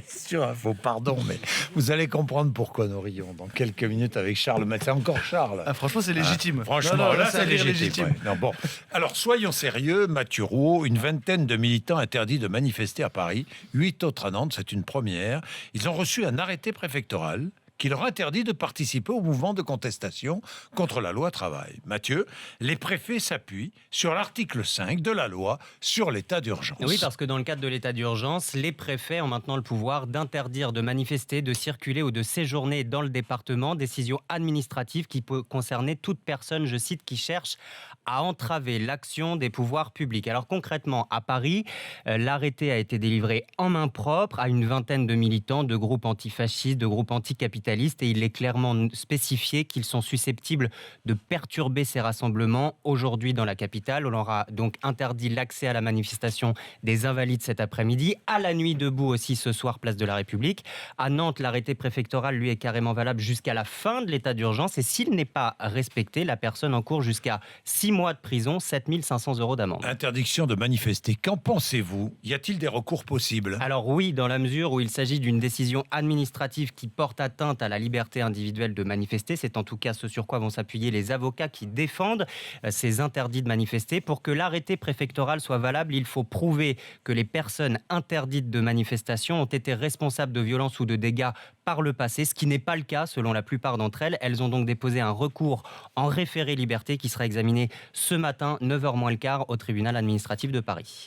Sur Info, pardon, mais vous allez comprendre pourquoi nous rions dans quelques minutes avec Charles Matin. C'est encore Charles. Ah, franchement, c'est légitime. Franchement, Non, là, c'est c'est rire légitime. Ouais. Non, bon. Alors, soyons sérieux, Mathieu Rouault, une vingtaine de militants interdits de manifester à Paris, 8 autres à Nantes, c'est une première. Ils ont reçu un arrêté préfectoral qui leur interdit de participer au mouvement de contestation contre la loi travail. Mathieu, les préfets s'appuient sur l'article 5 de la loi sur l'état d'urgence. Oui, parce que dans le cadre de l'état d'urgence, les préfets ont maintenant le pouvoir d'interdire de manifester, de circuler ou de séjourner dans le département. Décision administrative qui peut concerner toute personne, je cite, qui cherche à entraver l'action des pouvoirs publics. Alors concrètement, à Paris, l'arrêté a été délivré en main propre à une vingtaine de militants de groupes antifascistes, de groupes anticapitalistes, et il est clairement spécifié qu'ils sont susceptibles de perturber ces rassemblements aujourd'hui dans la capitale. On leur a donc interdit l'accès à la manifestation des Invalides cet après-midi, à la nuit debout aussi ce soir, place de la République. À Nantes, l'arrêté préfectoral, lui, est carrément valable jusqu'à la fin de l'état d'urgence, et s'il n'est pas respecté, la personne encourt jusqu'à 6 mois de prison, 7 500 € d'amende. Interdiction de manifester. Qu'en pensez-vous ? Y a-t-il des recours possibles ? Alors oui, dans la mesure où il s'agit d'une décision administrative qui porte atteinte à la liberté individuelle de manifester, c'est en tout cas ce sur quoi vont s'appuyer les avocats qui défendent ces interdits de manifester. Pour que l'arrêté préfectoral soit valable, il faut prouver que les personnes interdites de manifestation ont été responsables de violences ou de dégâts par le passé, ce qui n'est pas le cas selon la plupart d'entre elles. Elles ont donc déposé un recours en référé liberté qui sera examiné ce matin, 9h moins le quart, au tribunal administratif de Paris.